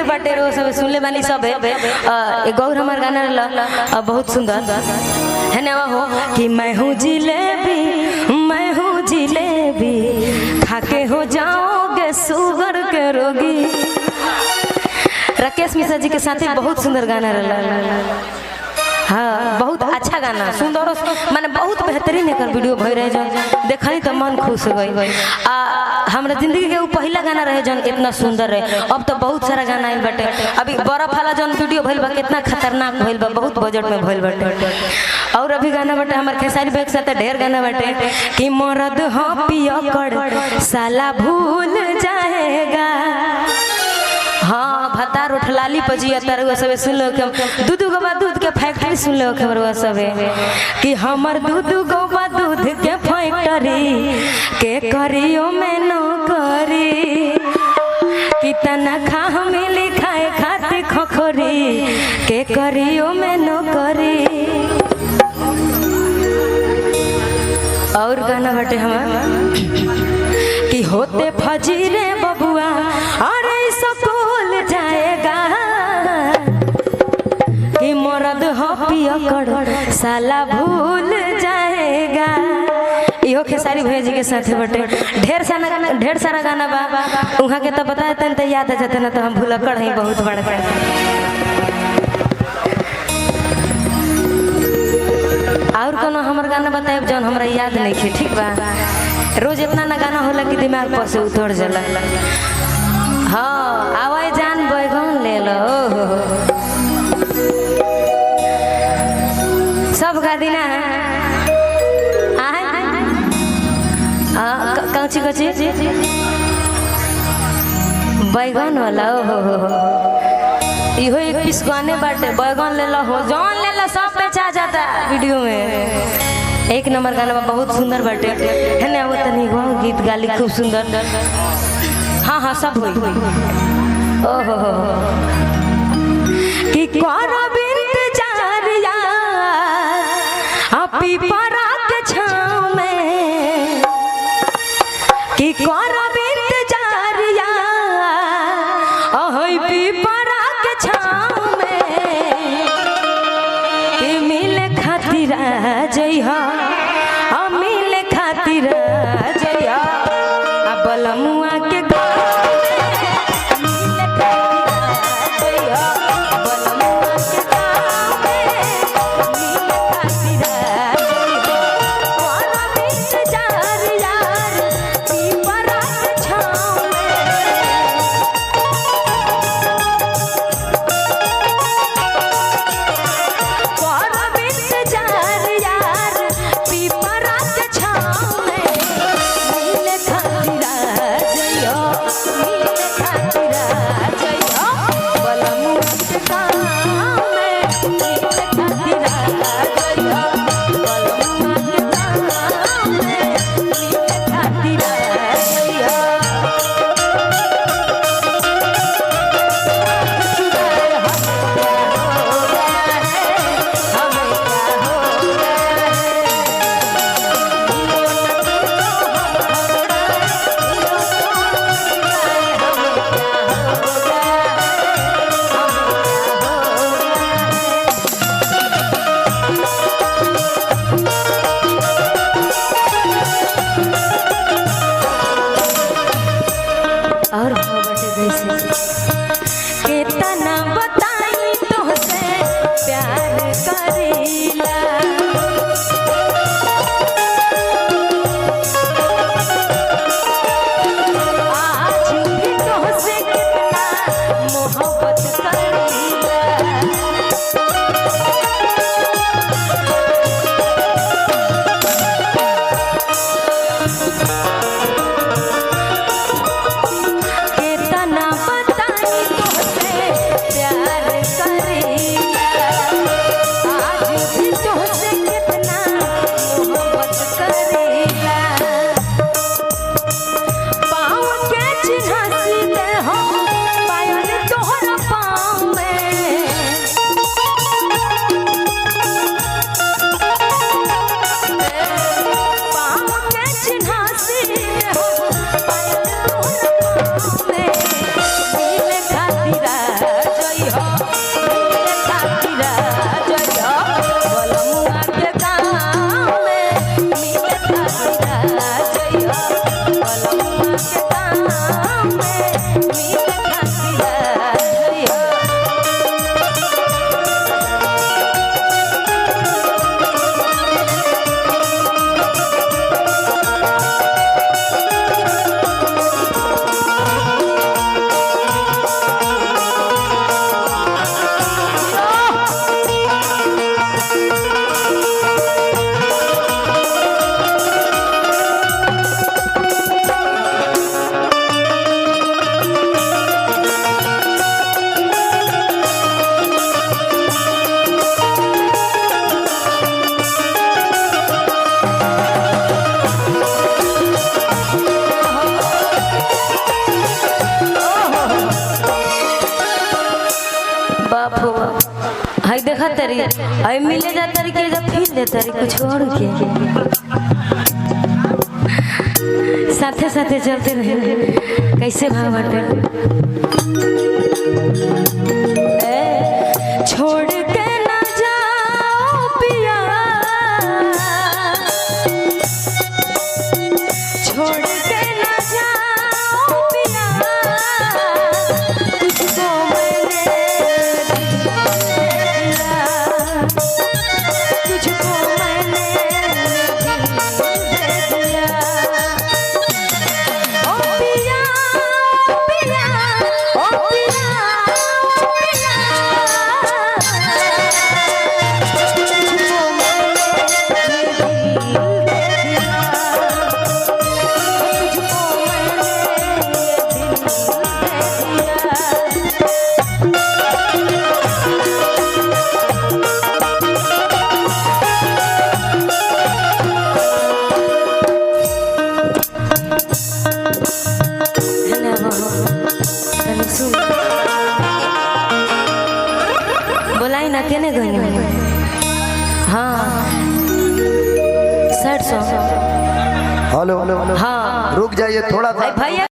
बाटे रो सब सुनले बानी सब गौर हमार गाना बहुत सुंदर है ना हो कि मैं हूँ जिलेबी खाके हो जाओगे शुगर के रोगी। राकेश मिश्रा जी के साथ बहुत सुंदर गाना रहा। हाँ बहुत अच्छा गाना सुंदर माने बहुत बेहतरीन एक वीडियो भई रहे जो देखनी तो मन खुश हो गई। हमरा जिंदगी के वो पहला गाना रहे जन इतना सुंदर रहे। अब तो बहुत सारा गाना आइल बाटे। अभी बर्फ वाला जन वीडियो भइल बा कितना खतरनाक भइल बा, बहुत बजट में भइल बाटे। और अभी गाना बाटे हमार खेसारी भाई के साथ ढेर गाना बाटे कि मरद हो पिया कर साला भूल जाएगा। हाँ भतार उठलाली पजिया तरवा सबे सुन लो के दूध गोबा दूध के फैक्ट्री सुन लो खबरवा सबे कि हमर दूध गोबा दूध के फैक्ट्री के करियो में न करी कि तनखा हमें लिखाए खातिर खखोरी के करियो में न करी। और गाना बटे हमार कि होते फजीरे बबुआ अरे स्कूल जाएगा कि मरद हो पिया कर साला भूल जाएगा। इहो खेसारी भैया जी के साथ बटे ढेर सारा गाना बा उहाँ के तो बताए तन तो याद आ जाते ना तो हम भूल कर ही बहुत बड़ा। और कोनो हमर गाना बताए जौन हमरा याद नहीं थे ठीक बा। रोज इतना ना गाना होला कि दिमाग पर से उतर जाला। हाँ आवाज जान बैगन ले लो सब गा देना है। कौची बैगन वाला इहो एक पीस गाने बाटे बैगन ले लो हो जौन ले लो सब बेचा जाता वीडियो में। एक नंबर गाना बहुत सुंदर बाटे है ना। वो तनी गीत गाली खूब सुंदर। हाँ हाँ सब हुई ओहो कि करब इंतजार यार पीपरा के छाँव में कि करब इंतजार यार ओह पीपरा के छाँव में कि मिले खातिर जइहा मिले खातिर जइहा बलमुआ के जइहो मिले खातिर जइहो बलमुआ के गाँव में मिले खातिर जइहो बलमुआ के गाँव में मिले खातिर जइहो। बाप हो हाय देखा तरी हाय मिले जा तरी के जब फिर दे तरी कुछ और के साथे साथे चलते रहे कैसे भाव बाटे छोड़ के ना जाओ पिया छोड़ के ना जाओ पिया तुझको बोलाई ना केने गई हाँ सैड सॉन्ग हेलो हाँ रुक जाइए थोड़ा सा भैया।